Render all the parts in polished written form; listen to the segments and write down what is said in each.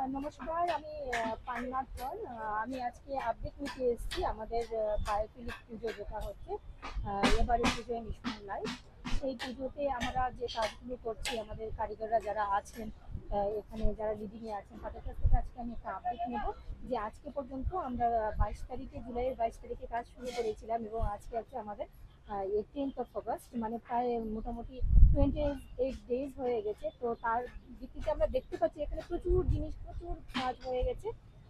নমস্কার, আমি পান্নাথ কর। আমি আজকে আপডেট নিতে এসেছি আমাদের বায়োফিলিক পুজো যেটা হচ্ছে এবারে পুজোয় মিশন লাইভ। সেই পুজোতে আমরা যে কাজগুলো করছি আমাদের কারিগররা যারা আছেন এখানে যারা লিডিংয়ে আছেন তাদের কাছ থেকে আজকে আমি একটা আপডেট নেব যে আজকে পর্যন্ত আমরা 22 তারিখে জুলাইয়ের 22 তারিখে কাজ শুরু করেছিলাম এবং আজকে আছে আমাদের 18th of August, মানে প্রায় মোটামুটি 28 ডেজ হয়ে গেছে। তো তার ভিত্তিতে আমরা দেখতে পাচ্ছি এখানে প্রচুর কাজ হয়ে গেছে।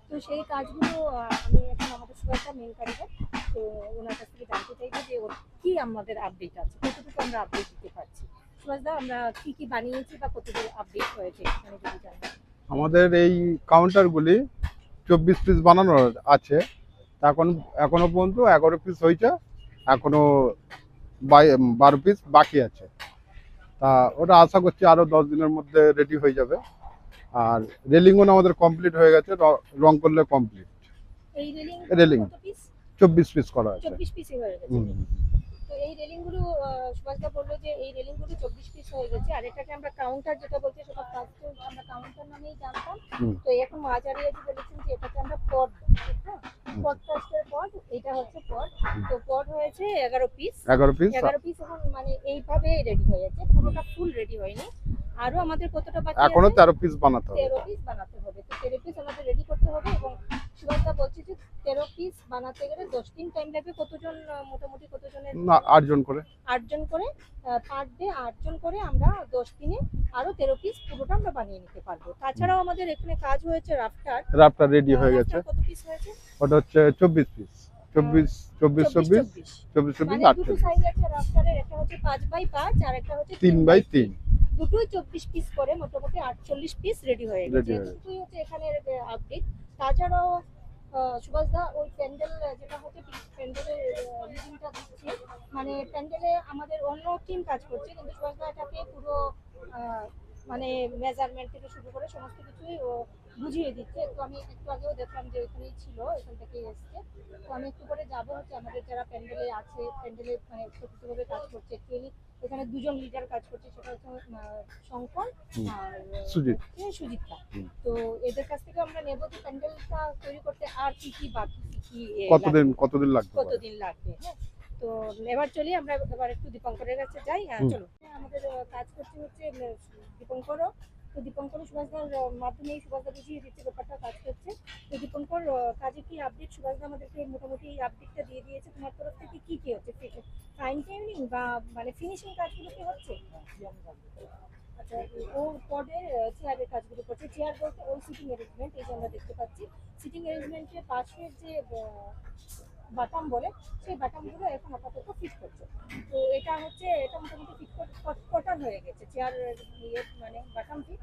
তো সেই কাজগুলো আমি এখন আমাদের সুভাষদা মেন কারিগর, তো ওনার কাছ থেকে জানতে চাইবো যে ওর কি আমাদের আপডেট আছে, কতটুকু আমরা আপডেট দিতে পারছি। সুভাষদা, আমরা কি কি বানিয়েছি বা কতটুকু আপডেট হয়েছে এখানে যদি জানি। আমাদের এই কাউন্টারগুলি 24 পিস বানানো আছে। এখন এখনো পর্যন্ত 11 পিস হয়েছে, এখনো 12 পিস বাকি আছে। তা ওটা আশা করছি আরো 10 দিনের মধ্যে রেডি হয়ে যাবে। আর রেলিংও আমাদের কমপ্লিট হয়ে গেছে, রং করলে কমপ্লিট। এই রেলিং কত পিস? 24 পিস করা আছে। 24 পিসই হয়ে গেছে। তো এই রেলিংগুলো সুভাষদা বললো যে এই রেলিংগুলো 24 পিস হয়ে গেছে। আর এটাকে আমরা কাউন্টার যেটা বলছি সেটা ফার্স্টে আমরা কাউন্টার নামেই জানতাম। তো এখন আচারিয়াজি বলেছেন যে এটাকে আমরা পড, হ্যাঁ, পডকাস্টের পড, এটা হচ্ছে পড। তো পড হয়েছে 11 পিস। 11 পিস এবং মানে এইভাবে রেডি হয়ে যাচ্ছে, পুরোটা ফুল রেডি হয়নি। আরো আমাদের কতটা বাকি আছে? এখনো 13 পিস বানাতে হবে। 13 পিস বানাতে হবে। তো 13 পিস আমাদের রেডি করতে হবে এবং সুভাষদা বলছি যে 13 পিস বানাতে গেলে 10 দিন টাইম লাগবে। কতজন, মোটামুটি কতজনের? না, 8 জন করে পার ডে 8 জন করে আমরা 10 দিনে আরো 13 পিস পুরোটা আমরা বানিয়ে নিতে পারবো। তাছাড়াও আমাদের এখানে কাজ হয়েছে রাফটার রেডি হয়ে গেছে। কত পিস হয়েছে? ওটা হচ্ছে 24 পিস। 24 মানে দুটো সাইজ আছে রাফটারের, একটা হচ্ছে 5x5 আর একটা হচ্ছে 3x3। দুটোই 24 পিস করে মোটামুটি 48 পিস রেডি হয়ে গেছে। এটুকুই হচ্ছে এখানের আপডেট। তাছাড়াও সুভাষদা ওই প্যান্ডেল যেটা হচ্ছে প্যান্ডেলের লিডিংটা দিচ্ছে, মানে প্যান্ডেলে আমাদের অন্য টিম কাজ করছে, কিন্তু সুভাষদা এটাকে পুরো মানে মেজারমেন্ট থেকে শুরু করে সমস্ত কিছুই বুঝিয়ে দিচ্ছে। তো আমি একটু আগেও দেখলাম যে এখানেই ছিল, এখান থেকেই এসছে। তো আমি একটু করে যাবো হচ্ছে আমাদের যারা প্যান্ডেলে আছে, প্যান্ডেলে মানে প্রকৃতভাবে কাজ করছে। অ্যাকচুয়ালি এখানে দুজন লিডার কাজ করছে, সেটা হচ্ছে শঙ্কর আর সুজিতা। তো এদের কাছ থেকে আমরা নেবো যে প্যান্ডেলটা তৈরি করতে আর কি কি বাকি, কি কতদিন লাগবে। হ্যাঁ, তো এবার চলি আমরা এবার একটু দীপঙ্করের কাছে যাই। হ্যাঁ চলো। আমাদের কাজ করতে হচ্ছে দীপঙ্করও। তো দীপঙ্কর সুভাষদার মাধ্যমেই সুভাষদা বুঝিয়ে দিচ্ছে ব্যাপারটা কাজ করছে। তো দীপঙ্কর, কাজে কি আপডেট? সুভাষদা আমাদেরকে মোটামুটি এই আপডেটটা দিয়ে দিয়েছে। তোমার তরফ থেকে কি কি হচ্ছে? ফাইন টিউনিং বা মানে ফিনিশিং কাজগুলো কি হচ্ছে? আচ্ছা, ও পডের চেয়ারের কাজগুলো করছে। চেয়ার বলতে ওই সিটিং অ্যারেঞ্জমেন্ট, এই যে আমরা দেখতে পাচ্ছি সিটিং অ্যারেঞ্জমেন্টের পাশের যে বাটাম বলে, সেই বাটামগুলো এখন আপাতত ফিট করছে। তো এটা মোটামুটি ফিট কটার হয়ে গেছে চেয়ার মানে বাটাম ফিট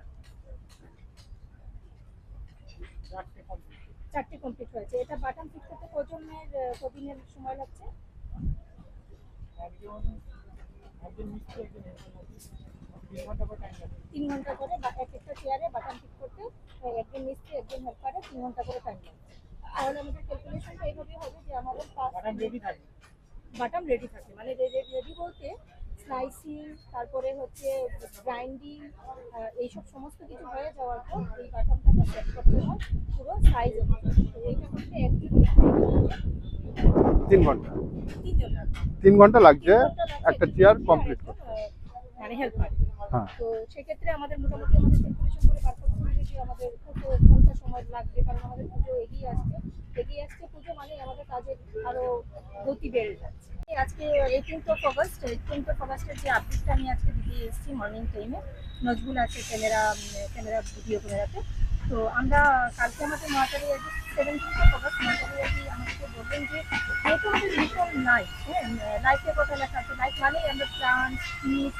4টে কমপ্লিট হয়েছে। এটা বাটাম ফিট করতে কদিনের সময় লাগছে? 3 ঘন্টা করে এক একটা চেয়ারে বাটাম ফিট করতে একজন মিস্ত্রি একজন হেল্পারে 3 ঘন্টা করে টাইম লাগছে। তাহলে আমাদের ক্যালকুলেশনটা এইভাবে হবে যে আমাদের বাটাম রেডি থাকে, মানে রেডি বলতে স্লাইসিং, তারপরে হচ্ছে গ্রাইন্ডিং, এইসব সমস্ত কিছু হয়ে যাওয়ার পর এই বাটামটা সেট করতে হয় পুরো সাইজ অনুযায়ী। তো এইটা করতে একজন 3 ঘন্টা লাগছে একটা চেয়ার কমপ্লিট করতে, মানে হেল্পার। হ্যাঁ। তো সেক্ষেত্রে আমাদের মোটামুটি আমাদের ক্যালকুলেশন করে বার করতে হবে যে আমাদের কত ঘন্টা সময় লাগবে, কারণ আমাদের পুজো এগিয়ে আসছে পুজো মানে আমাদের কাজের আরো গতি বেড়ে যাচ্ছে। আজকে 18th of August যে আপডেটটা আমি আজকে দিতে এসেছি মর্নিং টাইমে। নজরুল আছে ক্যামেরা ভিডিও ক্যামেরাতে। তো আমরা কালকে আমাদের মহাতারি 17th of August মহাতারি আমাদেরকে বললেন যে যেহেতু আমাদের মিশন লাইফ, হ্যাঁ, লাইফের কথা লেখা আছে, লাইফ মানেই আমরা প্ল্যান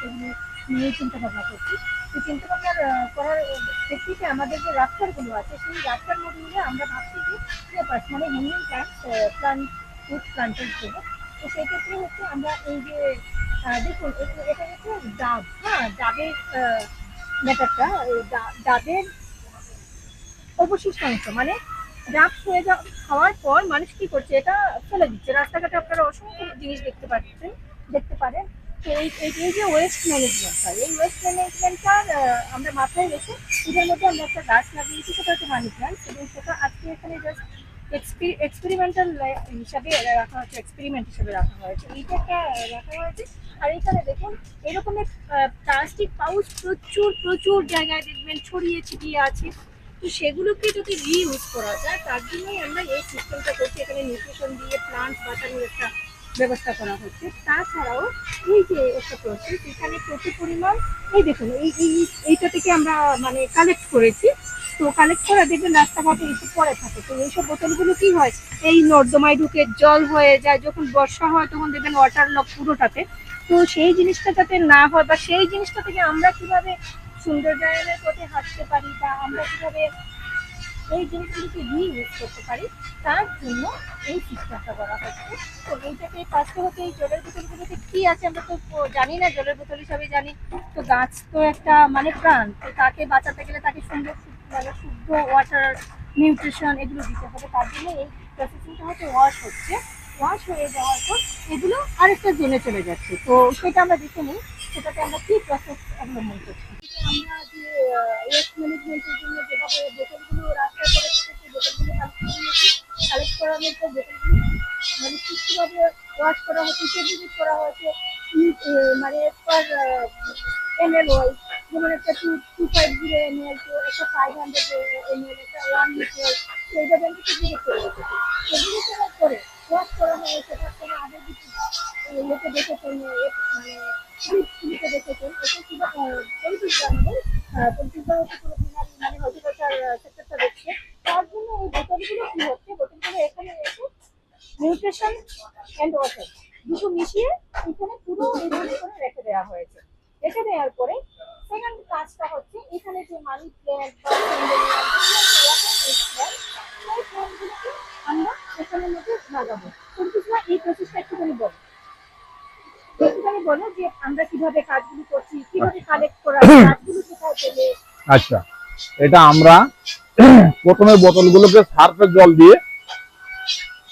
এগুলো নিয়ে চিন্তা ভাবনা করছি। তো চিন্তা ভাবনা করার ভিত্তিতে আমাদের যে রাস্তাগুলো আছে সেই রাস্তার মধ্যে আমরা ভাবছি যে মানে হ্যাঙ্গিং প্ল্যান্টার দেবো। তো সেই ক্ষেত্রে হচ্ছে আমরা এই যে দেখুন এটা হচ্ছে ডাব, হ্যাঁ, ডাবের ব্যাপারটা, ডাবের অবশিষ্টাংশ, মানে ডাব খাওয়ার পর মানুষ কি করছে, এটা ফেলে দিচ্ছে। রাস্তাঘাটে আপনারা অসংখ্য জিনিস দেখতে পারেন। তো এই যে ওয়েস্ট ম্যানেজমেন্টটা, এই ওয়েস্ট ম্যানেজমেন্টটা আমরা মাথায় রেখে এটার মধ্যে আমরা একটা গাছ লাগিয়েছি, সেটা হচ্ছে মানি প্ল্যান্ট, এবং সেটা আজকে এখানে জাস্ট এক্সপেরিমেন্টাল হিসাবে রাখা হয়েছে, এক্সপেরিমেন্ট হিসাবে রাখা হয়েছে, এইটা একটা রাখা হয়েছে। আর এখানে দেখুন এরকমের প্লাস্টিক পাউচ প্রচুর প্রচুর জায়গায় দেখবেন ছড়িয়ে ছিটিয়ে আছে। তো সেগুলোকে যদি রিইউজ করা যায়, তার জন্যই আমরা এই সিস্টেমটা করছি। এখানে নিউট্রিশন দিয়ে প্লান্ট বাঁচানোর একটা ব্যবস্থা করা হচ্ছে। তাছাড়াও এই যে একটা প্রসেস, এখানে প্রচুর পরিমাণ, এই দেখুন এইটা থেকে আমরা মানে কালেক্ট করেছি। তো কালেক্ট করা দেখবেন রাস্তাঘাটে এসে পড়ে থাকে। তো এইসব বোতলগুলো কি হয়, এই নর্দমায় ঢুকে জল হয়ে যায়, যখন বর্ষা হয় তখন দেখবেন ওয়াটার লক পুরোটাতে। তো সেই জিনিসটা যাতে না হয়, বা সেই জিনিসটা থেকে আমরা কিভাবে সৌন্দর্যায়নের পথে হাঁটতে পারি, বা আমরা কিভাবে এই জিনিসগুলিকে রিইউজ করতে পারি, তার জন্য এই সিস্টেমটা করা হচ্ছে। তো এইটাকে ফার্স্টে হচ্ছে এই জলের বোতলগুলোতে কি আছে আমরা তো জানি না, জলের বোতল হিসাবে জানি। তো গাছ তো একটা মানে প্রাণ, তো তাকে বাঁচাতে গেলে তাকে সুন্দর মানে শুদ্ধ ওয়াটার, নিউট্রিশন এগুলো দিতে হবে। তার জন্য এই প্রসেসিংটা হচ্ছে ওয়াশ হচ্ছে। ওয়াশ হয়ে যাওয়ার পর এগুলো আরেকটা জোনে চলে যাচ্ছে। তো সেটা আমরা দেখে নিই, সেটাতে আমরা কি প্রসেস অবলম্বন করছি। আমরা যে ওয়েস্ট ম্যানেজমেন্টের জন্য যেভাবে বোতলগুলো রাস্তায় পড়ে থাকে, সেই বোতলগুলো কালেক্ট করানোর পর বোতলগুলো মানে সুষ্ঠুভাবে ওয়াশ করা হচ্ছে, সেগ্রিগেট করা হয়েছে। মানে পার এমএল ওয়াইজ, যেমন একটা 250 ml, তো একটা 500 ml, একটা 1 লিটার, এইভাবে আমরা সেগ্রিগেট করে রেখেছি। সেগ্রিগেট করার পরে ওয়াশ করা হয়েছে। তারপরে আগের কিছু ইয়েতে দেখেছেন, মানে স্লিপে দেখেছেন, এটা কি পরিচিত আমাদের পরিচিত হচ্ছে পুরো মানে হর্টিকালচার সেক্টরটা দেখছে। তার জন্য এই বোতলগুলো কি হচ্ছে, বোতলগুলো এখানে এসে নিউট্রিশন অ্যান্ড ওয়াটার দুটো মিশিয়ে এখানে পুরো এইভাবে করে রেখে দেওয়া হয়েছে। রেখে দেওয়ার পরে সেকেন্ড কাজটা হচ্ছে, এখানে যে মানি প্ল্যান্ট বা সেই প্ল্যান্টগুলোকে আমরা এখানের মধ্যে লাগাবো। পরিচিত এই প্রসেসটা একটুখানি বলো, একটুখানি বলো যে আমরা কিভাবে কাজগুলো করছি, কিভাবে কালেক্ট করা, কাজগুলো কোথায় পেলে। আচ্ছা, এটা আমরা প্রথমে বোতলগুলোকে সার্ফের জল দিয়ে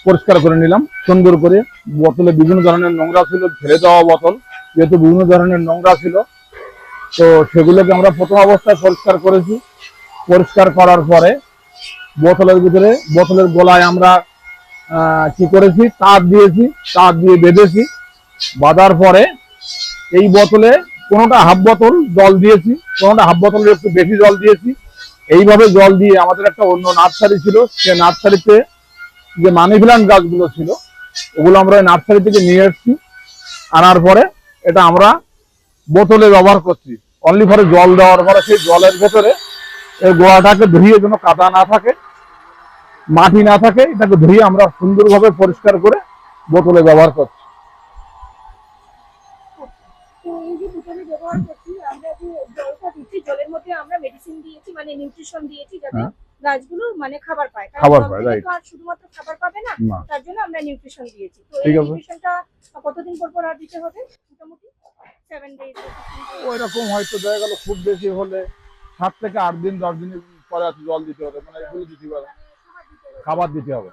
পরিষ্কার করে নিলাম সুন্দর করে। বোতলে বিভিন্ন ধরনের নোংরা ছিল, ফেলে দেওয়া বোতল, যেহেতু বিভিন্ন ধরনের নোংরা ছিল, তো সেগুলোকে আমরা প্রথম অবস্থায় পরিষ্কার করেছি। পরিষ্কার করার পরে বোতলের ভিতরে, বোতলের গোলায় আমরা কি করেছি, তার দিয়েছি, তার দিয়ে বেঁধেছি। বাঁধার পরে এই বোতলে কোনোটা হাফ বোতল জল দিয়েছি, কোনোটা হাফ বোতলের একটু বেশি জল দিয়েছি। এইভাবে জল দিয়ে আমাদের একটা অন্য নার্সারি ছিল, সে নার্সারিতে যে মানি প্ল্যান্ট গাছগুলো ছিল ওগুলো আমরা নার্সারি থেকে নিয়ে এসেছি। আনার পরে এটা আমরা বোতলে ব্যবহার করছি। অনলি ফরে জল দেওয়ার পরে সেই জলের ভেতরে এই গোড়াটাকে ধুয়ে, যেন কাদা না থাকে, মাটি না থাকে, এটাকে ধুয়ে আমরা সুন্দরভাবে পরিষ্কার করে বোতলে ব্যবহার করছি। তো এই যে বোতলে ব্যবহার করছি, আমরা যে জলটা দিচ্ছি, জলের মধ্যে আমরা মেডিসিন দিয়েছি, মানে নিউট্রিশন দিয়েছি, যাতে গাছগুলো মানে খাবার পায়। কারণ খাবার জল পায়, থেকে রাইট। তো আর শুধুমাত্র খাবার পাবে না, না, তার জন্য আমরা নিউট্রিশন দিয়েছি। তো এই ঠিক আছে। নিউট্রিশনটা কতদিন পর পর আর দিতে হবে? মোটামুটি 7 days বা 15 days। ওই রকম হয়তো দেখা গেল খুব বেশি হলে 7 থেকে 8 দিন 10 দিনের পরে আছে জল দিতে হবে, মানে এগুলো দিতে হবে, খাবার দিতে হবে।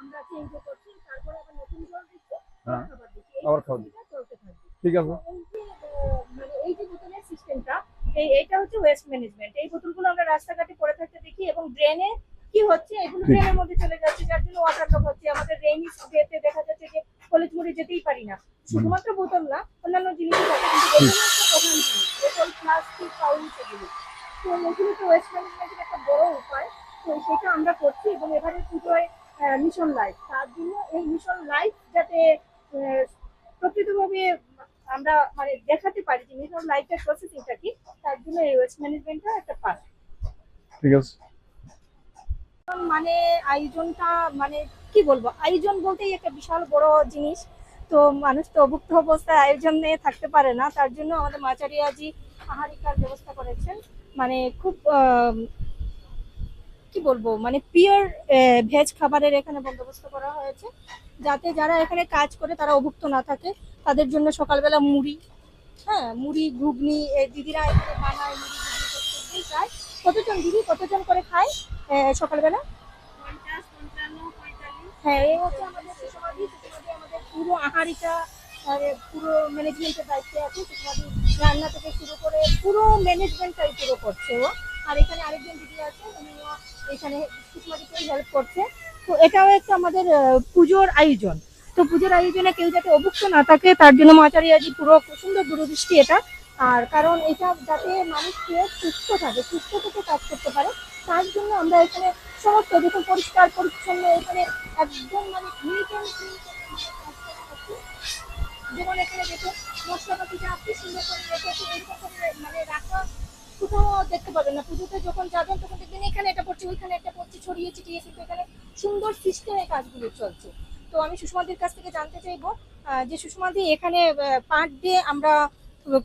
আমরা চেঞ্জ করছি, তারপরে আবার নতুন জল দিচ্ছি, হ্যাঁ, খাবার দিচ্ছি, আবার খাবার এই চলতে থাকবে। ঠিক আছে। মানে এই যে বোতলের সিস্টেমটা, এইটা হচ্ছে ওয়েস্ট ম্যানেজমেন্ট। এই বোতলগুলো আমরা রাস্তাঘাটে পড়ে থাকতে দেখি, এবং ড্রেনে কি হচ্ছে, এগুলো ড্রেনের মধ্যে চলে যাচ্ছে, যার জন্য ওয়াটার লক হচ্ছে। আমাদের রেইনি ডেতে দেখা যাচ্ছে যে কলেজ মোড়ে যেতেই পারি না। শুধুমাত্র বোতল না, অন্যান্য জিনিসও থাকে, কিন্তু বোতল হচ্ছে প্রধান জিনিস, বোতল, প্লাস্টিক, পাউচ এগুলো। তো এগুলো তো ওয়েস্ট ম্যানেজমেন্টের একটা বড় উপায়। তো সেটা আমরা করছি, এবং এবারে পুজোয় মিশন লাইফ, তার জন্য এই মিশন লাইফ যাতে প্রকৃতভাবে আমরা মানে দেখাতে পারি যে মিশন লাইফের প্রসেসিংটা কি, তার জন্য এই ওয়েস্ট ম্যানেজমেন্টটা একটা পার্ট। ঠিক আছে। মানে আয়োজনটা মানে কি বলবো, আয়োজন বলতেই একটা বিশাল বড় জিনিস। তো মানুষ তো অভুক্ত অবস্থায় আয়োজন নিয়ে থাকতে পারে না, তার জন্য আমাদের মাচারিয়াজি আহারিকার ব্যবস্থা করেছেন। মানে খুব কি বলবো, মানে পিওর ভেজ খাবারের এখানে বন্দোবস্ত করা হয়েছে, যাতে যারা এখানে কাজ করে তারা অভুক্ত না থাকে। তাদের জন্য সকালবেলা মুড়ি, হ্যাঁ মুড়ি ঘুগনি দিদিরা এখানে বানায়, মুড়ি ঘুগনি প্রত্যেকদিন খায়। কতজন দিদি, কতজন করে খায় সকালবেলা? 50, 55, 45। হ্যাঁ, এই হচ্ছে আমাদের সুষমাদি। সুষমাদি আমাদের পুরো আহারিকা আর পুরো ম্যানেজমেন্টের দায়িত্বে আছে। সুষমাদি রান্না থেকে শুরু করে পুরো ম্যানেজমেন্টটাই পুরো করছে ও। আর এখানে আরেকজন দিদি আছে, উনিও এখানে সুষমাদিকেই হেল্প করছে। তো এটাও একটা আমাদের পুজোর আয়োজন। তো পুজোর আয়োজনে কেউ যাতে অভুক্ত না থাকে তার জন্য মাচারিয়াজি পুরো সুন্দর দূরদৃষ্টি এটা। আর কারণ এটা যাতে মানুষকে সুস্থ থাকে, সুস্থ থেকে কাজ করতে পারে, তার জন্য আমরা এখানে সমস্ত দেখুন পরিষ্কার পরিচ্ছন্ন, এখানে একদম মানে নিট অ্যান্ড ক্লিন। যেমন এখানে দেখুন মশলাপাতিটা আপনি সুন্দর করে রেখেছে, এরকম করে মানে রাখা কোথাও দেখতে পাবেন না। পুজোতে যখন যাবেন তখন দেখবেন এখানে এটা পড়ছে, ওইখানে একটা পড়ছে, ছড়িয়ে ছিটিয়ে, কিন্তু এখানে সুন্দর সিস্টেমে কাজগুলো চলছে। তো আমি সুষমাদির কাছ থেকে জানতে চাইবো যে সুষমাদি এখানে পার ডে আমরা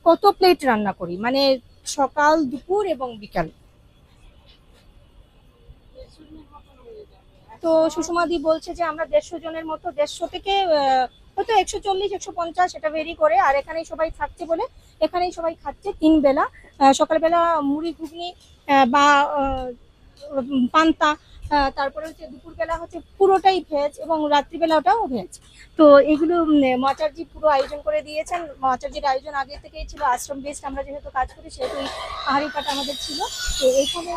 কত প্লেট রান্না করি, মানে সকাল দুপুর এবং বিকাল? তো সুষমাদি বলছে যে আমরা 150 জনের মতো, 150 থেকে হয়তো 140 150 এটা ভেরি করে। আর এখানেই সবাই থাকছে বলে এখানেই সবাই খাচ্ছে 3 বেলা। সকালবেলা মুড়ি ঘুগনি বা পান্তা, তারপরে হচ্ছে দুপুরবেলা হচ্ছে পুরোটাই ভেজ এবং রাত্রিবেলা ওটাও ভেজ। তো এগুলো মাচার্জি পুরো আয়োজন করে দিয়েছেন। মাচার্জির আয়োজন আগে থেকেই ছিল, আশ্রম বেসড আমরা যেহেতু কাজ করি সেহেতু এই পাহাড়ি কাটা আমাদের ছিল। তো এইখানে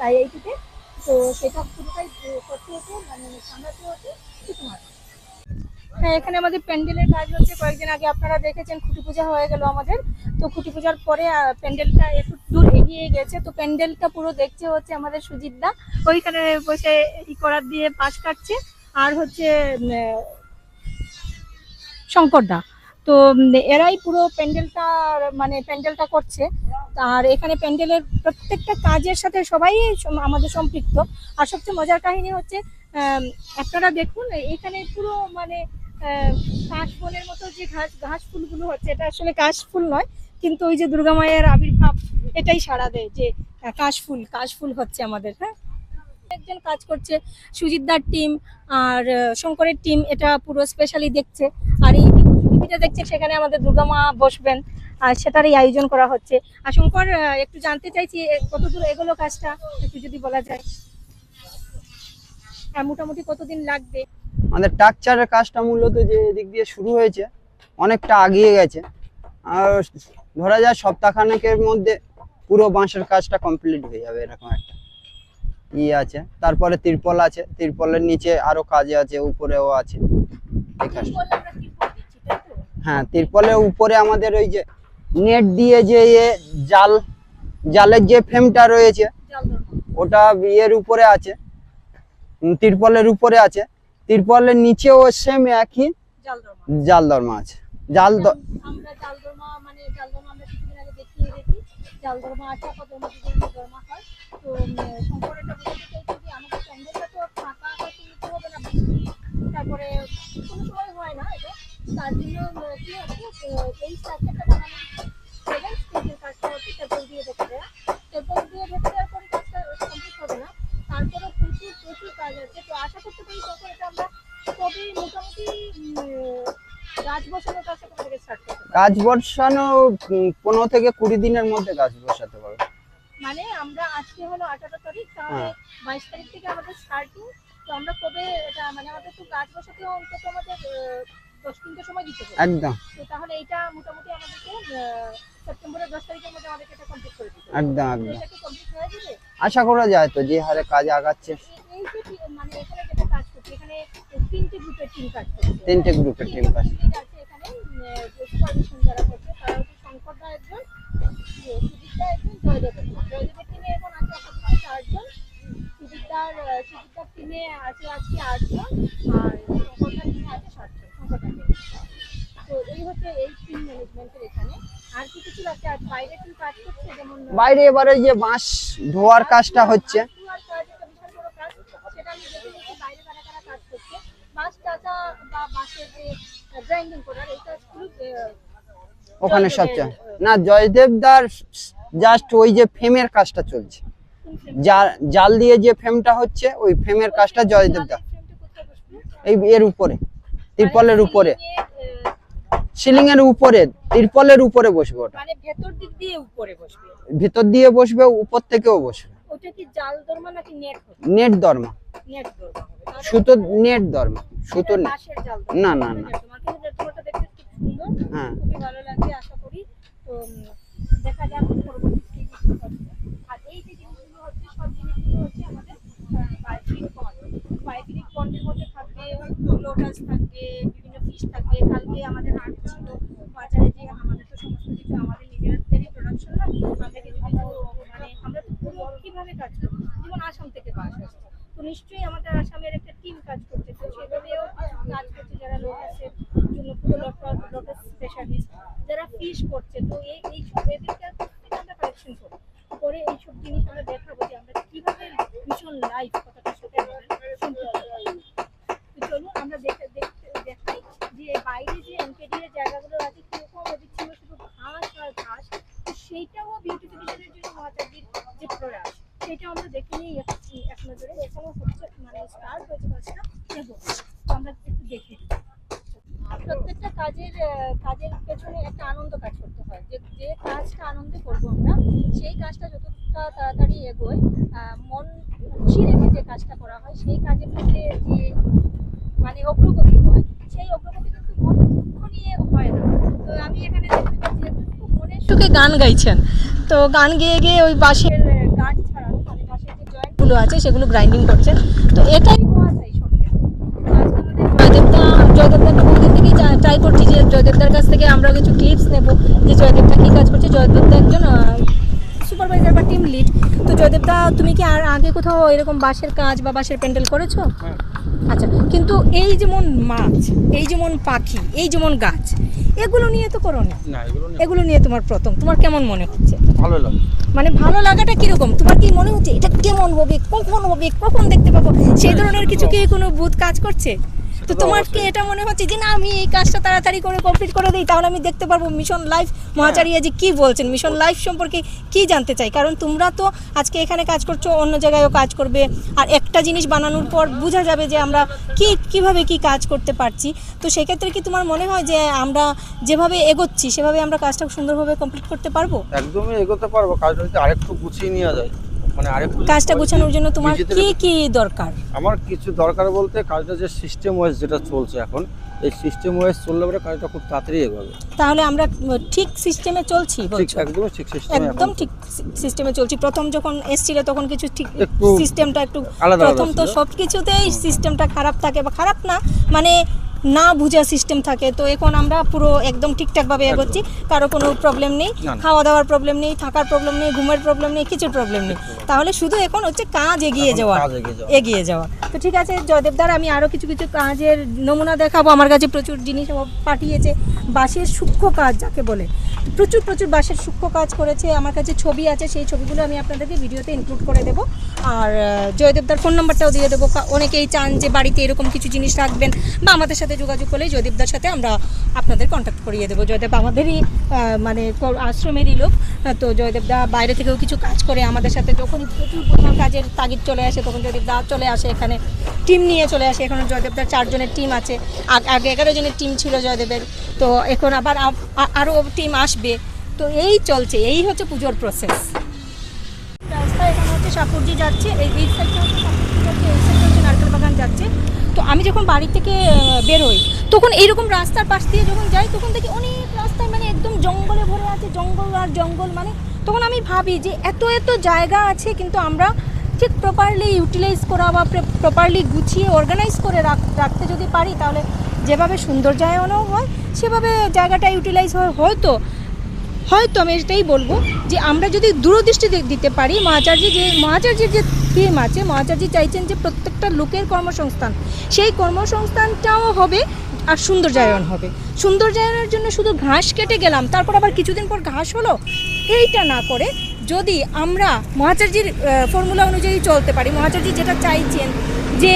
আইআইটিতে, তো সেটা পুরোটাই করতে হতো, মানে সামলাতে হতো সুকুমার। হ্যাঁ, এখানে আমাদের প্যান্ডেলের কাজ হচ্ছে। কয়েকদিন আগে আপনারা দেখেছেন খুঁটি পূজা হয়ে গেল আমাদের। তো খুঁটি পূজার পরে প্যান্ডেলটা একটু দূর এগিয়ে গেছে। তো প্যান্ডেলটা পুরো দেখছে হচ্ছে আমাদের সুজিতদা, ওইখানে বসে করার দিয়ে পাশ কাটছে। আর হচ্ছে শঙ্করদা। তো এরাই পুরো প্যান্ডেলটা মানে প্যান্ডেলটা করছে। আর এখানে প্যান্ডেলের প্রত্যেকটা কাজের সাথে সবাই আমাদের সম্পৃক্ত। আর সবচেয়ে মজার কাহিনী হচ্ছে আপনারা দেখুন এখানে পুরো মানে কাশ বনের মতো যে ঘাস ফুলগুলো হচ্ছে, এটা আসলে কাশ ফুল নয়, কিন্তু ওই যে দুর্গা মায়ের আবির্ভাব এটাই সাড়া দেয় যে কাশ ফুল হচ্ছে আমাদের। হ্যাঁ, একজন কাজ করছে, সুজিতদার টিম আর শঙ্করের টিম এটা পুরো স্পেশালি দেখছে। আর এই টিভিটা দেখছে, সেখানে আমাদের দুর্গা মা বসবেন আর সেটারই আয়োজন করা হচ্ছে। আর শঙ্কর, একটু জানতে চাইছি কতদূর এগোলো কাজটা, একটু যদি বলা যায়। হ্যাঁ, মোটামুটি কতদিন লাগবে? আমাদের টাকচারের কাজটা মূলত যে দিক দিয়ে শুরু হয়েছে অনেকটা আগিয়ে গেছে। আর ধরা যায় সপ্তাহখানেকের মধ্যে পুরো বাঁশের কাজটা কমপ্লিট হয়ে যাবে, এরকম একটা আছে। তারপরে তিরপল আছে, তিরপলের নিচে আরো কাজ আছে, উপরেও আছে এই কাজটা। হ্যাঁ, তিরপলের উপরে আমাদের ওই যে নেট দিয়ে যে জালের যে ফ্রেমটা রয়েছে ওটা বিয়ের উপরে আছে, তিরপলের উপরে আছে। তিরপলের নিচেও সেম একই জাল দরমা আছে। আমরা জালদরমা মানে জালদরমা আমরা কিছুদিন আগে দেখিয়ে গেছি। জালদরমা আছে, কতদরমা দরমা হয়। তো শঙ্করেরটা বলতে চাইছি যে আমাদের প্যান্ডেলটা তো ফাঁকা হয়তো নিতে হবে না, বৃষ্টি তারপরে কোনো সময় হয় না এটা। তার জন্য কি হচ্ছে এই স্ট্রাকচারটা বানানো হচ্ছে, স্টেজের কাজটা হচ্ছে টেপল দিয়ে ঢেকে দেওয়া। টেপল দিয়ে ঢেকে দেওয়ার পরে কাজটা কমপ্লিট হবে না, তারপরে প্রচুর কাজ আছে। তো আশা করতে পারি তখন এটা আমরা কবে মোটামুটি গাছ বসানোর কাজটা কবে থেকে স্টার্ট করতে পারি? গাছ বসানো 15 থেকে 20 দিনের মধ্যে গাছ বসাতে পারবে। মানে আমরা আজকে হলো 18 তারিখ, তাহলে 22 তারিখ থেকে আমাদের স্টার্টিং। তো আমরা কবে এটা মানে আমাদের তো গাছ বসাতে অন্তত আমাদের 10 দিন তো সময় দিতে হবে একদম। তো তাহলে এটা মোটামুটি আমাদেরকে সেপ্টেম্বরের 10 তারিখের মধ্যে আমাদেরকে এটা কমপ্লিট করে দিতে হবে। একদম তো একদম এটা কি কমপ্লিট হয়ে যাবে? আশা করা যায় তো, যে হারে কাজ আগাচ্ছে। এই যে মানে এখানে যেটা কাজ করছে, এখানে 3টে গ্রুপের টিম কাজ করছে। 3টে গ্রুপের টিম কাজ আছে এখানে, সুপারভিশন যারা করছে তারা হচ্ছে শঙ্করদা একজন, সুজিতদা একজন, জয়দেব একজন। জয়দেবের টিমে এখন আছে আপাতত 4 জন, সুজিতদার টিমে আছে আজকে 8 জন, আর শঙ্করদার টিমে আছে 7 জন। শঙ্করদার টিমে। তো এই হচ্ছে এই টিম ম্যানেজমেন্টের এখানে। আর কি কিছু আছে? আর বাইরে কি কাজ করছে? যেমন বাইরে এবারে যে বাঁশ ধোয়ার কাজটা হচ্ছে, ধোয়ার কাজ একটা বিশাল বড় কাজ, সেটা আমি দেখে নিচ্ছি বাইরে কারা কারা কাজ করছে। বাঁশ টাকা বা বাঁশের যে গ্রাইন্ডিং করার এই কাজগুলো ওখানে সবচেয়ে না জয়দেবদার জাস্ট ওই যে ফ্রেমের কাজটা চলছে। জাল দিয়ে যে ফ্রেমটা হচ্ছে ওই ফ্রেমের কাজটা জয়দেবদা এই এর উপরে, তিরপলের উপরে, সিলিং এর উপরে, তিরপলের উপরে বসবে। ওটা মানে ভেতর দিক দিয়ে উপরে বসবে, ভিতর দিয়ে বসবে, উপর থেকেও বসবে। ওটা কি জাল দরমা নাকি net? Net Darma, net Darma হবে। সুতো নেট দরমা, সুতো বাঁশের জাল দরমা না না না, কিন্তু তোমারটা দেখতে খুব সুন্দর, হ্যাঁ। খুবই ভালো লাগবে আশা করি। তো দেখা যাক পরবর্তী কি কিছু হচ্ছে। আর এই যে জিনিসগুলো হচ্ছে সব জিনিসগুলো হচ্ছে আমাদের বায়োফিলিক পন্ড। বায়োফিলিক পন্ডের মধ্যে থাকবে লোটাস থাকবে, বিভিন্ন ফিশ থাকবে। কালকে আমাদের হাট ছিল বাজারে, যে আমাদের তো সমস্ত কিছু আমাদের নিজেদেরই প্রোডাকশন না, আমরা কিছু কিছু মানে আমরা তো পুরো কিভাবে কাজ করি, যেমন আসাম থেকে বাস আসছে, তো নিশ্চয়ই আমাদের আসামের একটা টিম কাজ করছে, তো সেভাবেও কিছু কাজ করছে যারা লোটাসের জন্য পুরো লোটাস স্পেশালিস্ট, যারা ফিশ করছে। তো এইসব এদেরকে আমরা কালেকশন করি, করে এইসব জিনিস আমরা দেখাবো যে আমরা কিভাবে মিশন লাইফ কথাটার সাথে আমাদের সম্পর্ক। তো চলুন আমরা দেখাই যে বাইরে যে এনকেডি এর জায়গাগুলো আছে কিরকম, ওদের ছিল শুধু ঘাস আর ঘাস, তো সেইটাও বিউটিফিকেশনের জন্য মহাচারীর যে প্রয়াস সেটা আমরা দেখে নিই এক নজরে। এখানেও হচ্ছে মানে স্টার্ট হয়েছে কাজটা, এবং আমরা একটু দেখে নিই। প্রত্যেকটা কাজের পেছনে একটা আনন্দ কাজ করতে হয়, যে কাজটা আনন্দে করবো আমরা, সেই কাজটা যতটা তাড়াতাড়ি এগোয়, মন খুশি রেখে যে কাজটা করা হয়, সেই কাজের মধ্যে যে মানে অগ্রগতি হয়, সেই অগ্রগতি কিন্তু মন দুঃখ নিয়ে হয় না। তো আমি এখানে দেখতে পাচ্ছি একজন খুব মনের সুখে গান গাইছেন, তো গান গেয়ে গিয়ে ওই বাঁশের গাছ ছাড়ানো মানে বাঁশের যে জয়েন্টগুলো আছে সেগুলো গ্রাইন্ডিং করছেন। তো এটাই হওয়া চাই সঙ্গে। জয়দেবদাকে বহুদিন থেকেই ট্রাই করছি যে জয়দেবদার কাছ থেকে আমরা কিছু টিপস নেব, যে জয়দেবদা কী কাজ করছে। জয়দেবদা একজন সুপারভাইজার বা টিম লিড। তো জয়দেবদা, তুমি কি আর আগে কোথাও এরকম বাঁশের কাজ বা বাঁশের প্যান্ডেল করেছো? আচ্ছা, কিন্তু এই যেমন মাছ, এই যেমন পাখি, এই যেমন গাছ, এগুলো নিয়ে তো করো না, এগুলো নিয়ে তোমার প্রথম, তোমার কেমন মনে হচ্ছে? ভালো লাগে। মানে ভালো লাগাটা কিরকম, তোমার কি মনে হচ্ছে এটা কেমন হবে, কখন দেখতে পাবো, সেই ধরনের কিছু কি কোনো বুধ কাজ করছে? তো তোমার কি এটা মনে হচ্ছে যে না আমি এই কাজটা তাড়াতাড়ি করে কমপ্লিট করে দিই, তাহলে আমি দেখতে পারবো মিশন লাইফ মহাচারী যে কি বলছেন, মিশন লাইফ সম্পর্কে কি জানতে চাই? কারণ তোমরা তো আজকে এখানে কাজ করছো, অন্য জায়গায়ও কাজ করবে, আর একটা জিনিস বানানোর পর বোঝা যাবে যে আমরা কিভাবে কি কাজ করতে পারছি। তো সেক্ষেত্রে কি তোমার মনে হয় যে আমরা যেভাবে এগোচ্ছি সেভাবে আমরা কাজটা সুন্দরভাবে কমপ্লিট করতে পারবো? একদমই এগোতে পারবো, কাজটা যদি আরেকটু গুছিয়ে নেওয়া যায়, মানে আরেকটু কাজটা গোছানোর জন্য তোমার কি দরকার? আমার কিছু দরকার বলতে কাজটা যে সিস্টেম ওয়াইজ যেটা চলছে এখন, এই সিস্টেম ওয়াইজ চললে পরে কাজটা খুব তাড়াতাড়ি এগোবে। তাহলে আমরা ঠিক সিস্টেমে চলছি বলছো? একদমই ঠিক সিস্টেম, একদম ঠিক সিস্টেমে চলছি। প্রথম যখন এসেছিল তখন কিছু ঠিক সিস্টেমটা একটু আলাদা প্রথম তো সব কিছুতেই সিস্টেমটা খারাপ থাকে, বা খারাপ না মানে না বুঝা সিস্টেম থাকে। তো এখন আমরা পুরো একদম ঠিকঠাকভাবে এগোচ্ছি, কারো কোনো প্রবলেম নেই, খাওয়া দাওয়ার প্রবলেম নেই, থাকার প্রবলেম নেই, ঘুমের প্রবলেম নেই, কিছুর প্রবলেম নেই। তাহলে শুধু এখন হচ্ছে কাজ এগিয়ে যাওয়া। তো ঠিক আছে জয়দেবদার, আমি আরও কিছু কাজের নমুনা দেখাবো। আমার কাছে প্রচুর জিনিস পাঠিয়েছে, বাঁশের সূক্ষ্ম কাজ যাকে বলে, প্রচুর বাঁশের সূক্ষ্ম কাজ করেছে। আমার কাছে ছবি আছে, সেই ছবিগুলো আমি আপনাদেরকে ভিডিওতে ইনক্লুড করে দেবো। আর জয়দেবদার ফোন নাম্বারটাও দিয়ে দেবো। অনেকেই চান যে বাড়িতে এরকম কিছু জিনিস রাখবেন, বা আমাদের সাথে যোগাযোগ করলে জয়দেবদার সাথে আমরা আপনাদের কন্ট্যাক্ট করিয়ে দেবো। জয়দেব আমাদেরই মানে আশ্রমেরই লোক, তো জয়দেবদা বাইরে থেকেও কিছু কাজ করে আমাদের সাথে। যখন প্রচুর পরিমাণ কাজের তাগিদ চলে আসে তখন জয়দেবদা চলে আসে এখানে, টিম নিয়ে চলে আসে। এখন জয়দেবদার 4 জনের টিম আছে, আগে 11 জনের টিম ছিল জয়দেবের, তো এখন আবার আরও টিম আসবে। তো এই চলছে, এই হচ্ছে পুজোর প্রসেস। রাস্তা এখানে হচ্ছে সাপুরজি যাচ্ছে, এই সাইডটা হচ্ছে সাপুরজি যাচ্ছে, এই সাইডটা হচ্ছে নারকেল বাগান যাচ্ছে। তো আমি যখন বাড়ি থেকে বেরোই তখন এইরকম রাস্তার পাশ দিয়ে যখন যাই তখন দেখি অনেক রাস্তায় মানে একদম জঙ্গলে ভরে আছে, জঙ্গল আর জঙ্গল। মানে তখন আমি ভাবি যে এত জায়গা আছে, কিন্তু আমরা ঠিক প্রপারলি ইউটিলাইজ করা বা প্রপারলি গুছিয়ে অর্গানাইজ করে রাখতে যদি পারি, তাহলে যেভাবে সৌন্দর্যায়নও হয় সেভাবে জায়গাটা ইউটিলাইজ হয়। হয়তো আমি এটাই বলবো যে আমরা যদি দূরদৃষ্টি দিতে পারি, মহাচার্যের যে থিম আছে, মহাচার্য চাইছেন যে প্রত্যেকটা লোকের কর্মসংস্থান, সেই কর্মসংস্থানটাও হবে আর সৌন্দর্যায়ন হবে। সৌন্দর্যায়নের জন্য শুধু ঘাস কেটে গেলাম, তারপর আবার কিছুদিন পর ঘাস হলো, এইটা না করে যদি আমরা মহাচার্যের ফর্মুলা অনুযায়ী চলতে পারি, মহাচার্য যেটা চাইছেন যে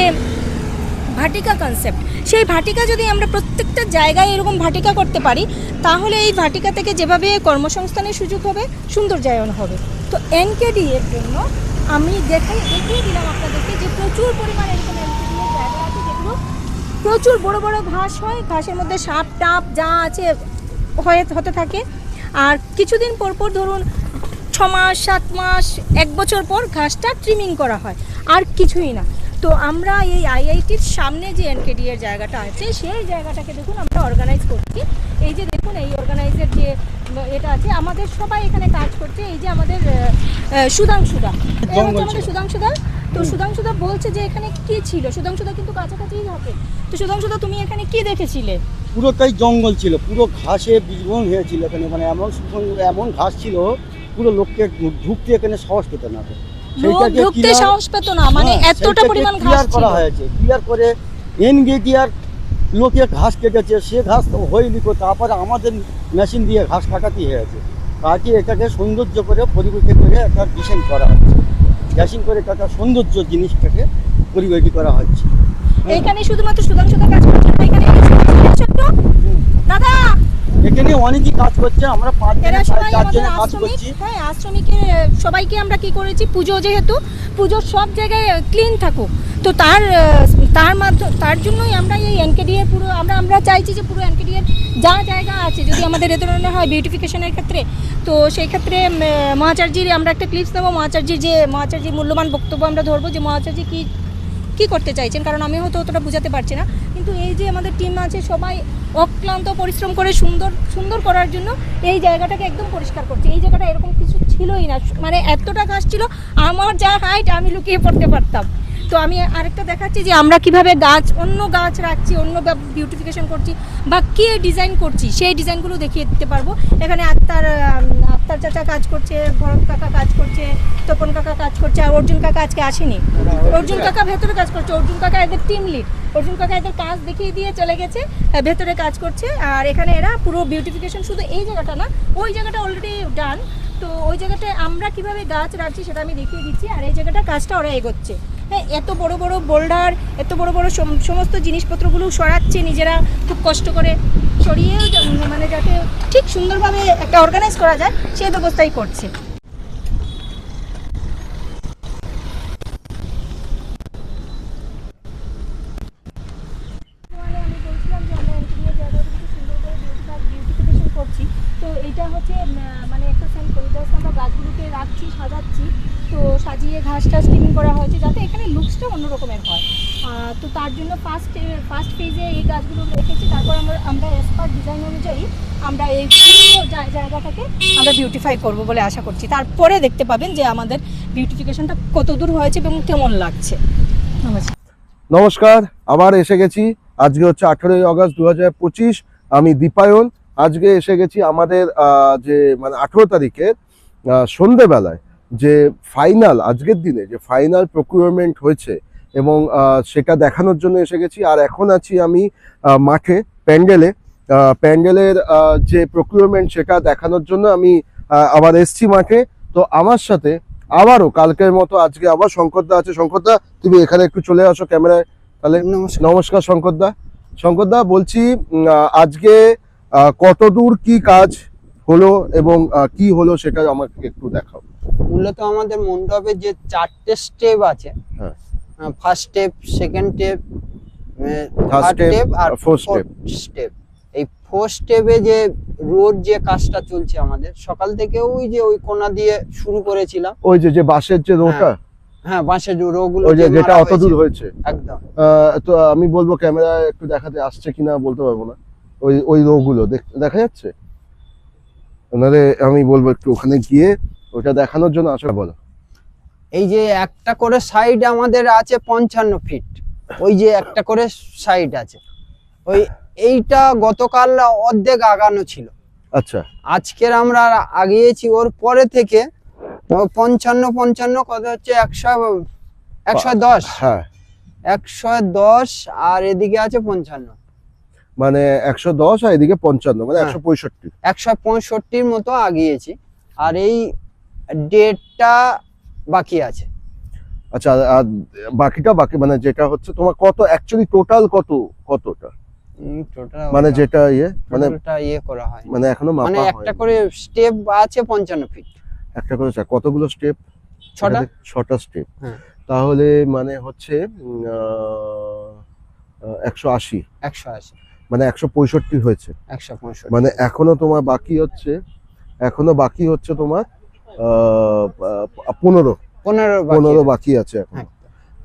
ভাটিকা কনসেপ্ট, সেই ভাটিকা যদি আমরা প্রত্যেকটা জায়গায় এরকম ভাটিকা করতে পারি, তাহলে এই ভাটিকা থেকে যেভাবে কর্মসংস্থানের সুযোগ হবে, সৌন্দর্যায়ন হবে। তো এনকেডি এর জন্য আমি দেখিয়ে দিলাম আপনাদেরকে যে প্রচুর পরিমাণে এরকম এনকেডি এর জায়গা আছে, যেগুলো প্রচুর বড় ঘাস হয়, ঘাসের মধ্যে সাপ টাপ যা আছে হতে থাকে। আর কিছুদিন পর ধরুন 6 মাস 7 মাস 1 বছর পর ঘাসটা ট্রিমিং করা হয়, আর কিছুই না। তো আমরা এই আইআইটির সামনে যে এনকেডি এর জায়গাটা আছে সেই জায়গাটাকে দেখুন আমরা অর্গানাইজ করছি। এই যে দেখুন এই অর্গানাইজের যে এটা আছে, আমাদের সবাই এখানে কাজ করছে। এই যে আমাদের সুধাংশুদা, আমাদের সুধাংশুদা, তো সুধাংশুদা বলছে যে এখানে কি ছিল। সুধাংশুদা কিন্তু কাছাকাছিই থাকে। তো সুধাংশুদা, তুমি এখানে কি দেখেছিলে? পুরোটাই জঙ্গল ছিল, পুরো ঘাসে বিজবন হয়েছিল এখানে, মানে এমন ঘাস ছিল পুরো লোককে ঢুকতে এখানে সাহস পেত না। ঢুকতে সাহস পেত না, মানে এতটা পরিমাণ ঘাস ক্লিয়ার করা হয়েছে, ক্লিয়ার করে এনগেটিয়ার লোকে ঘাস কেটেছে, সে ঘাস তো হয়নি, তারপরে আমাদের মেশিন দিয়ে ঘাস কাটাতে হয়েছে, কাটিয়ে এটাকে সৌন্দর্য করে পরিবেশন করে একটা ডিজাইন করা হচ্ছে, ড্যাশিং করে একটা সৌন্দর্য জিনিসটাকে পরিবেশন করা হচ্ছে। এখানে শুধুমাত্র সুধাংশুদা কাজ করছে না, এখানে দাদা এখানে অনেকই কাজ করছে, আমরা 5 এরা সবাই 4 আমাদের জনের কাজ আশ্রমিক। করছি। হ্যাঁ, আশ্রমিকে সবাইকে আমরা কি করেছি, পুজো যেহেতু পুজোর সব জায়গায় ক্লিন থাকুক, তো তার জন্যই আমরা এই এনকেডি এর পুরো আমরা চাইছি যে পুরো এনকেডি এর যা জায়গা আছে, যদি আমাদের এ ধরনের হয় বিউটিফিকেশনের ক্ষেত্রে, তো সেই ক্ষেত্রে মহাচার্যির আমরা একটা ক্লিপস নেবো, মহাচার্যির মূল্যবান বক্তব্য আমরা ধরবো যে মহাচার্যি কি করতে চাইছেন, কারণ আমি হয়তো অতটা বোঝাতে পারছি না, কিন্তু এই যে আমাদের টিম আছে সবাই অক্লান্ত পরিশ্রম করে সুন্দর করার জন্য এই জায়গাটাকে একদম পরিষ্কার করছে। এই জায়গাটা এরকম কিছু ছিলই না, মানে এতটা ঘাস ছিল, আমার যা হাইট আমি লুকিয়ে পড়তে পারতাম। তো আমি আরেকটা দেখাচ্ছি যে আমরা কিভাবে অন্য গাছ রাখছি, অন্য বিউটিফিকেশন করছি বা কে ডিজাইন করছি, সেই ডিজাইনগুলো দেখিয়ে দিতে পারবো। এখানে আক্তার চাচা কাজ করছে, ভরত কাকা কাজ করছে, তপন কাকা কাজ করছে, আর অর্জুন কাকা আজকে আসেনি। অর্জুন কাকা ভেতরে কাজ করছে, অর্জুন কাকা এদের টিম লিড, অর্জুন কাকা এদের কাজ দেখিয়ে দিয়ে চলে গেছে, ভেতরে কাজ করছে। আর এখানে এরা পুরো বিউটিফিকেশন, শুধু এই জায়গাটা না, ওই জায়গাটা অলরেডি ডান। তো ওই জায়গাটায় আমরা কিভাবে গাছ রাখছি সেটা আমি দেখিয়ে দিচ্ছি, আর এই জায়গাটা কাজটা ওরা এগোচ্ছে। হ্যাঁ, এত বড় বড় বোল্ডার, এত বড় বড় সমস্ত জিনিসপত্রগুলো সরাচ্ছে নিজেরা খুব কষ্ট করে, সরিয়ে মানে যাতে ঠিক সুন্দরভাবে একটা অর্গানাইজ করা যায় সেই ব্যবস্থাই করছে। আমি বলছিলাম যে আমরা এনজিনিয়ার জায়গাটা খুব সুন্দর করে বিউটিফিকেশন করছি। তো এটা হচ্ছে মানে একটা সেন্ট করিডোরস আমরা গাছগুলোকে রাখছি, সাজাচ্ছি, তো সাজিয়ে ঘাস টাস ক্লিন করা হয়েছে যাতে এখানে লুকসটা অন্য রকমের হয়। তো তার জন্য ফার্স্ট ফেজে এই গাছগুলো রেখেছি, তারপর আমরা এক্সপার্ট ডিজাইন অনুযায়ী আমরা এই পুরো জায়গাটাকে আমরা বিউটিফাই করব বলে আশা করছি। তারপরে দেখতে পাবেন যে আমাদের বিউটিফিকেশনটা কত দূর হয়েছে এবং কেমন লাগছে। নমস্কার। নমস্কার, আবার এসে গেছি। আজকে হচ্ছে 18ই আগস্ট 2025। আমি দীপায়ন। আজকে এসে গেছি আমাদের যে মানে 18 তারিখের সন্ধেবেলায় যে ফাইনাল, আজকের দিনে যে ফাইনাল প্রকিউরমেন্ট হয়েছে এবং সেটা দেখানোর জন্য এসে গেছি। আর এখন আছি আমি মাঠে, প্যান্ডেলের যে প্রকিউরমেন্ট সেটা দেখানোর জন্য আমি আবার এসছি মাঠে। তো আমার সাথে আবারও কালকের মতো আজকে আবার শঙ্করদা আছে। শঙ্করদা, তুমি এখানে একটু চলে আসো ক্যামেরায় তাহলে। নমস্কার শঙ্করদা, বলছি আজকে কতদূর কি কাজ হলো এবং কি হলো সেটা আমাকে একটু দেখাও। মূলত আমাদের মণ্ডপে যে 4টে স্টেপ আছে, হ্যাঁ, first step, second step, third step আর ফোর্থ স্টেপ। এই ফোর্থ স্টেপে যে রোড যে কাজটা চলছে আমাদের সকাল থেকে, ওই কোণা দিয়ে শুরু করেছিলাম, ওই যে বাঁশের যে রোটা, হ্যাঁ বাঁশের রোগুলো ওই যেটা অত দূর হয়েছে একদম। তো আমি বলবো ক্যামেরা একটু দেখাতে আসছে কিনা বলতে পারবো না। ওই রোগুলো দেখা যাচ্ছে, ওনারে আমি বলবো একটু ওখানে গিয়ে ওটা দেখানোর জন্য আসা। বলো। এই যে একটা করে সাইড আমাদের আছে 55 ফিট, ওই যে একটা করে সাইড আছে, এইটা গতকাল অর্ধেক আগানো ছিল। আচ্ছা, আজকের আমরা আগিয়েছি ওর পরে থেকে 55 কত হচ্ছে 110। হ্যাঁ, 110 আর এদিকে আছে 55, মানে 110 আর এদিকে 55, মানে 165। 165 মতো আগিয়েছি, আর এই ডেটটা বাকি আছে। আচ্ছা, আর বাকিটা মানে যেটা হচ্ছে তোমার কত অ্যাকচুয়ালি টোটাল কতটা টোটাল মানে যেটা মানে করা হয়, মানে এখনো মাপা মানে একটা করে স্টেপ আছে 55 ফিট। একটা করে কতগুলো স্টেপ? 6টা স্টেপ। তাহলে মানে হচ্ছে 180 মানে 165 হয়েছে। 165 মানে এখনো তোমার বাকি হচ্ছে তোমার 15 বাকি আছে এখন,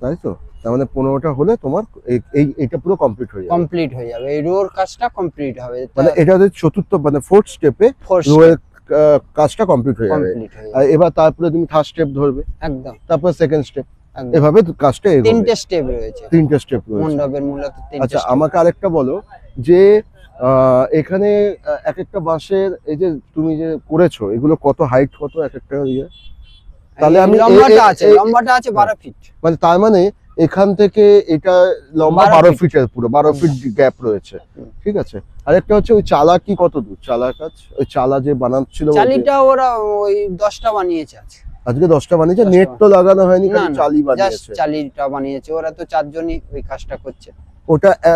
তাই তো? তার মানে 15টা হলে তোমার এইটা পুরো কমপ্লিট হয়ে যাবে। কমপ্লিট হয়ে যাবে, এই রোর কাজটা কমপ্লিট হবে, মানে এটা হচ্ছে চতুর্থ মানে 4th স্টেপে রোয়ের কাজটা কমপ্লিট হয়ে যাবে। কমপ্লিট হয়ে আর যাবে এবার তারপরে তুমি 3rd স্টেপ ধরবে, একদম। তারপর 2nd স্টেপ, একদম। এভাবে কাজটা এগোবে। 3টে স্টেপ রয়েছে, 3টে স্টেপ রয়েছে। মণ্ডপের মূলত 3টে আচ্ছা স্টেপ। আমাকে আরেকটা বলো যে এখানে এক একটা বাঁশের এই যে তুমি যে করেছো এগুলো কত হাইট, কত এক একটা ইয়ে? তাহলে আমি লম্বাটা আছে 12 ফিট। মানে তার মানে এখান থেকে এটা লম্বা 12 ফিটের, পুরো 12 ফিট গ্যাপ রয়েছে, ঠিক আছে। আরেকটা হচ্ছে ওই চালা কি কত দূর, চালা কাজ, ওই চালা যে বানাচ্ছিল চালিটা ওরা ওই 10টা বানিয়েছে আজকে 10টা বানিয়েছে, 10টা নেট তো লাগানো হয়নি, না, খালি চালি জাস্ট বানিয়েছে। চালিটা বানিয়েছে, ওরা তো 4 জনই ওই কাজটা করছে।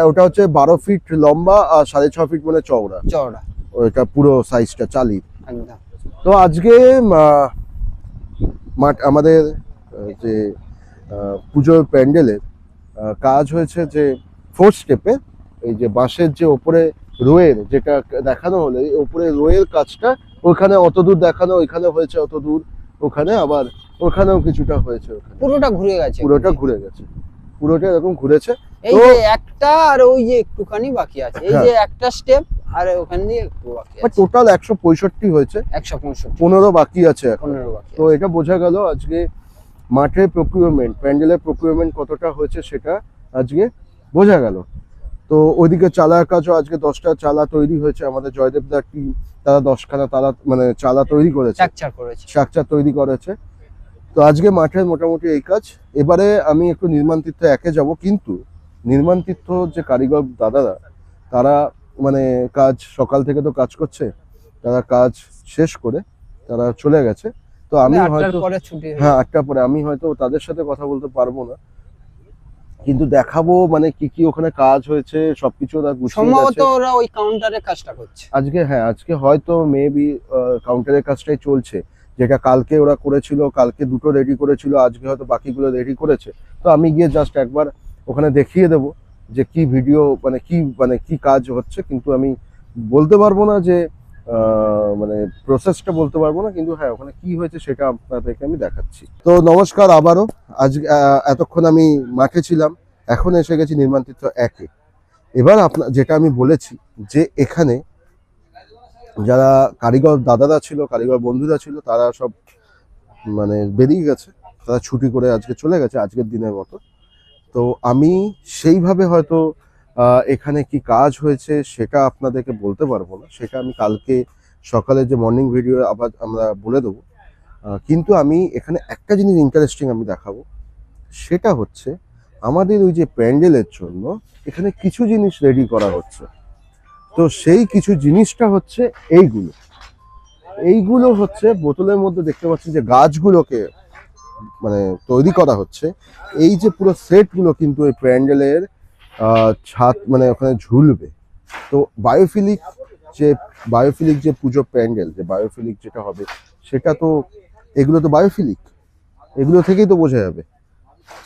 ওটা হচ্ছে 12 ফিট লম্বা আর 6.5 ফিট মানে চওড়া, চওড়া ওইটা পুরো সাইজটা চালির। একদম। তো আজকে আমাদের যে পুজোর প্যান্ডেলের কাজ হয়েছে যে 4th স্টেপে এই যে বাঁশের যে ওপরে রোয়ের যেটা দেখানো হলো, এই ওপরে রোয়ের কাজটা ওখানে অত দূর দেখানো, ওইখানে হয়েছে অত দূর, ওখানে আবার ওখানেও কিছুটা হয়েছে, ওখানে পুরোটা ঘুরে গেছে, পুরোটা ঘুরে গেছে, পুরোটা এরকম ঘুরেছে। এই যে একটা আর ওই যে একটুখানি বাকি আছে, এই যে একটা স্টেপ আর ওখান দিয়ে একটু বাকি আছে, টোটাল 165 হয়েছে, 165, 15 বাকি আছে এখন। 15 বাকি। তো এটা বোঝা গেল আজকে মাঠের প্রকিউরমেন্ট, প্যান্ডেলের প্রকিউরমেন্ট কতটা হয়েছে সেটা আজকে বোঝা গেল। তো ওইদিকে চালার কাজও আজকে 10টা চালা তৈরি হয়েছে, আমাদের জয়দেবদার টিম তারা 10খানা তালা মানে চালা তৈরি করেছে, স্ট্রাকচার তৈরি করেছে। তো আজকে মাঠের মোটামুটি এই কাজ। এবারে আমি একটু নির্মাণ তীর্থ 1-এ যাবো, কিন্তু নির্মাণ তীর্থ যে কারিগর দাদারা তারা মানে কাজ সকাল থেকে তো কাজ করছে, তারা কাজ শেষ করে তারা চলে গেছে। তো আমি হয়তো 8টার পরে আমি হয়তো তাদের সাথে কথা বলতে পারবো না, কিন্তু দেখাবো মানে কি কি ওখানে কাজ হয়েছে সবকিছু ওরা গুছিয়ে সম্ভবত ওরা ওই কাউন্টারের কাজটা করছে আজকে। হ্যাঁ আজকে হয়তো মেবি কাউন্টারের কাজটাই চলছে, যেটা কালকে ওরা করেছিল, কালকে 2টো রেডি করেছিল, আজকে হয়তো বাকিগুলো রেডি করেছে। তো আমি গিয়ে জাস্ট একবার ওখানে দেখিয়ে দেবো যে কি ভিডিও মানে কি কাজ হচ্ছে, কিন্তু আমি বলতে পারবো না যে মানে প্রসেসটা বলতে পারবো না, কিন্তু হ্যাঁ ওখানে কি হয়েছে সেটা আপনাদেরকে আমি দেখাচ্ছি। তো নমস্কার আবারও। আজকে এতক্ষণ আমি মাঠে ছিলাম, এখন এসে গেছি নির্মাণ তীর্থ 1-এ। এবার যেটা আমি বলেছি যে এখানে যারা কারিগর দাদারা ছিল, কারিগর বন্ধুরা ছিল, তারা সব মানে বেরিয়ে গেছে, তারা ছুটি করে আজকে চলে গেছে আজকের দিনের মতো। তো আমি সেইভাবে হয়তো এখানে কি কাজ হয়েছে সেটা আপনাদেরকে বলতে পারবো না, সেটা আমি কালকে সকালে যে মর্নিং ভিডিও আবার আমরা বলে দেবো। কিন্তু আমি এখানে একটা জিনিস ইন্টারেস্টিং আমি দেখাবো, সেটা হচ্ছে আমাদের ওই যে প্যান্ডেলের জন্য এখানে কিছু জিনিস রেডি করা হচ্ছে। তো সেই কিছু জিনিসটা হচ্ছে এইগুলো হচ্ছে বোতলের মধ্যে দেখতে পাচ্ছেন যে গাছগুলোকে মানে তৈরি করা হচ্ছে। এই যে পুরো সেটগুলো কিন্তু এই প্যান্ডেলের ছাদ মানে ওখানে ঝুলবে। তো বায়োফিলিক যে পুজো প্যান্ডেল, যে বায়োফিলিক যেটা হবে সেটা তো এগুলো তো বায়োফিলিক, এগুলো থেকেই তো বোঝা যাবে।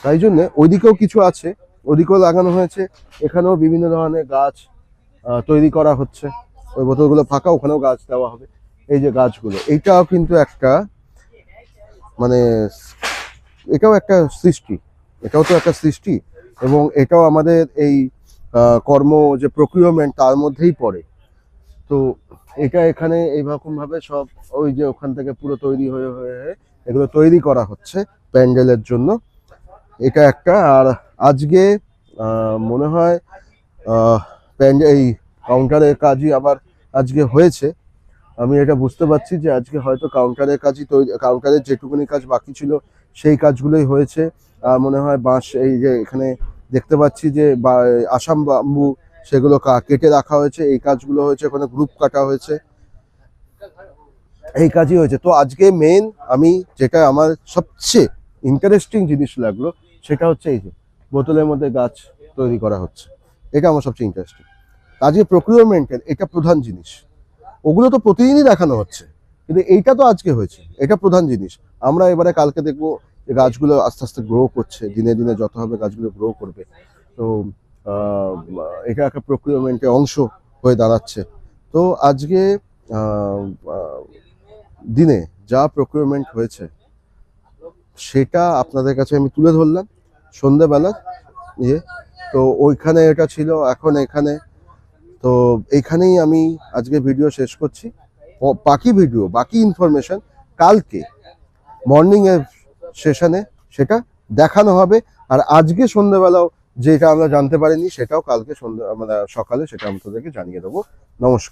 তাই জন্য ওইদিকেও কিছু আছে, ওইদিকেও লাগানো হয়েছে, এখানেও বিভিন্ন ধরনের গাছ তৈরি করা হচ্ছে। ওই বোতলগুলো ফাঁকা, ওখানেও গাছ দেওয়া হবে। এই যে গাছগুলো, এইটাও কিন্তু একটা মানে এটাও একটা সৃষ্টি, এটাও তো একটা সৃষ্টি, এবং এটাও আমাদের এই কর্ম যে প্রকিউরমেন্ট তার মধ্যেই পড়ে। তো এটা এখানে এইরকম ভাবে সব ওই যে ওখান থেকে পুরো তৈরি হয়ে এগুলো তৈরি করা হচ্ছে প্যান্ডেলের জন্য। এটা একটা। আর আজকে মনে হয় এই কাউন্টারের কাজই আবার আজকে হয়েছে। আমি এটা বুঝতে পারছি যে আজকে হয়তো কাউন্টারের কাজই কাউন্টারের যেটুকুনি কাজ বাকি ছিল সেই কাজগুলোই হয়েছে। আর মনে হয় বাঁশ এই যে এখানে দেখতে পাচ্ছি যে আসাম বাম্বু সেগুলো কেটে রাখা হয়েছে, এই কাজগুলো হয়েছে, ওখানে গ্রুপ কাটা হয়েছে, এই কাজই হয়েছে। তো আজকে মেন আমি যেটা আমার সবচেয়ে ইন্টারেস্টিং জিনিস লাগলো সেটা হচ্ছে এই যে বোতলের মধ্যে গাছ তৈরি করা হচ্ছে, এটা আমার সবচেয়ে ইন্টারেস্টিং। আজকে প্রকিউরমেন্টের এটা প্রধান জিনিস, ওগুলো তো প্রতিদিনই দেখানো হচ্ছে, কিন্তু এইটা তো আজকে হয়েছে, এটা প্রধান জিনিস। আমরা এবারে কালকে দেখবো যে গাছগুলো আস্তে আস্তে গ্রো করছে, দিনে দিনে যত হবে গাছগুলো গ্রো করবে। তো এটা একটা প্রকিউরমেন্টের অংশ হয়ে দাঁড়াচ্ছে। তো আজকে দিনে যা প্রকিউরমেন্ট হয়েছে সেটা আপনাদের কাছে আমি তুলে ধরলাম। সন্ধ্যেবেলার ইয়ে। তো ওইখানে এটা ছিল, এখন এখানে। তো এইখানেই আমি আজকে ভিডিও শেষ করছি। বাকি ভিডিও, বাকি ইনফরমেশন কালকে মর্নিং এর সেশনে সেটা দেখানো হবে। আর আজকে সন্ধ্যেবেলাও যেটা আমরা জানতে পারিনি সেটাও কালকে সন্ধ্যা মানে সকালে সেটা আমি তোদেরকে জানিয়ে দেবো। নমস্কার।